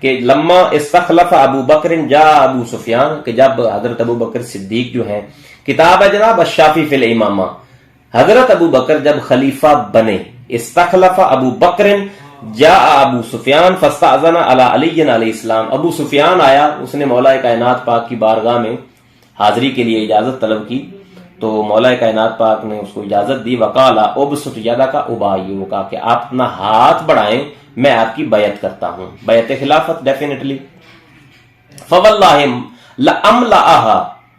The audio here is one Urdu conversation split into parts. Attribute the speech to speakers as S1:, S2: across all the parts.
S1: کہ لما استخلف ابو بکر جا ابو سفیان، کہ جب حضرت ابو بکر صدیق جو ہیں، کتاب ہے جناب الشافی فی الامامہ، حضرت ابو بکر جب خلیفہ بنے، استخلف ابو بکر جا ابو سفیان فاستأذن علی علی علیہ السلام، ابو سفیان آیا، اس نے مولا کائنات پاک کی بارگاہ میں حاضری کے لیے اجازت طلب کی، تو مولا کائنات پاک نے اس کو اجازت دی، وقالا ابسط یدک ابایعک، کہ آپ اپنا ہاتھ بڑھائیں میں آپ کی بیعت کرتا ہوں، بیعت خلافت ڈیفینیٹلی۔ فواللہ لأملأها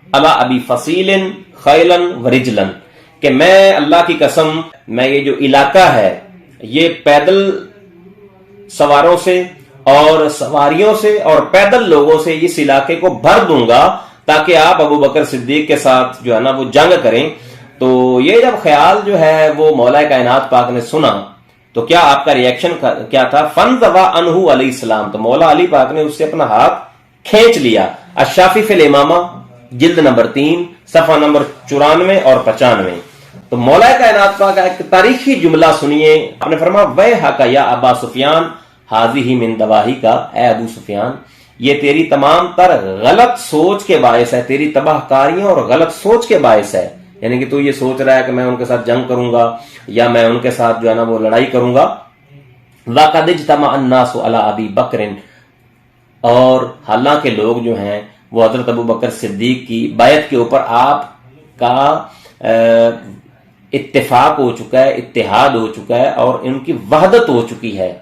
S1: علی ابی فصیل خیلا ورجلا، کہ میں اللہ کی قسم، میں یہ جو علاقہ ہے یہ پیدل سواروں سے اور سواریوں سے اور پیدل لوگوں سے اس علاقے کو بھر دوں گا تاکہ آپ ابو بکر صدیق کے ساتھ جو ہے نا وہ جنگ کریں۔ تو یہ جب خیال جو ہے وہ مولا کائنات پاک نے سنا تو کیا آپ کا ریئیکشن کیا تھا؟ فنزوا عنہ علیہ السلام، تو مولا علی پاک نے اس سے اپنا ہاتھ کھینچ لیا۔ الشافی فی الامامہ جلد نمبر 3 صفحہ نمبر 94 اور 95۔ تو مولا کائنات پاک کا ایک تاریخی جملہ سنیے، آپ نے فرمایا ویحک یا ابا سفیان ھذہ من دواہیک، اے ابو سفیان یہ تیری تمام تر غلط سوچ کے باعث ہے، تیری تباہ کاریوں اور غلط سوچ کے باعث ہے، یعنی کہ تو یہ سوچ رہا ہے کہ میں ان کے ساتھ جنگ کروں گا یا میں ان کے ساتھ جو ہے نا وہ لڑائی کروں گا۔ وَقَدِ اجْتَمَعَ النَّاسُ عَلَىٰ أَبِي بَكْرٍ، اور حالانکہ لوگ جو ہیں وہ حضرت ابو بکر صدیق کی بیعت کے اوپر آپ کا اتفاق ہو چکا ہے، اتحاد ہو چکا ہے اور ان کی وحدت ہو چکی ہے۔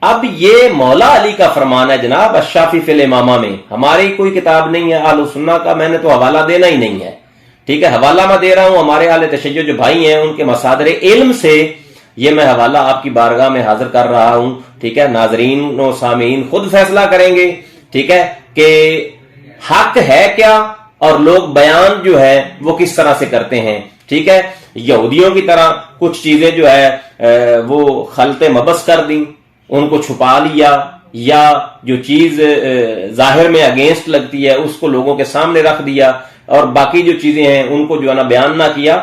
S1: اب یہ مولا علی کا فرمان ہے جناب الشافی فی الامامہ میں، ہماری کوئی کتاب نہیں ہے اہل سنہ کا، میں نے تو حوالہ دینا ہی نہیں ہے، ٹھیک ہے، حوالہ میں دے رہا ہوں ہمارے اہل تشیع جو بھائی ہیں ان کے مصادر علم سے، یہ میں حوالہ آپ کی بارگاہ میں حاضر کر رہا ہوں، ٹھیک ہے، ناظرین و سامعین خود فیصلہ کریں گے، ٹھیک ہے، کہ حق ہے کیا اور لوگ بیان جو ہے وہ کس طرح سے کرتے ہیں، ٹھیک ہے۔ یہودیوں کی طرح کچھ چیزیں جو ہے وہ خلط مبس کر دیں، ان کو چھپا لیا، یا جو چیز ظاہر میں اگینسٹ لگتی ہے اس کو لوگوں کے سامنے رکھ دیا، اور باقی جو چیزیں ہیں ان کو جو ہے نا بیان نہ کیا۔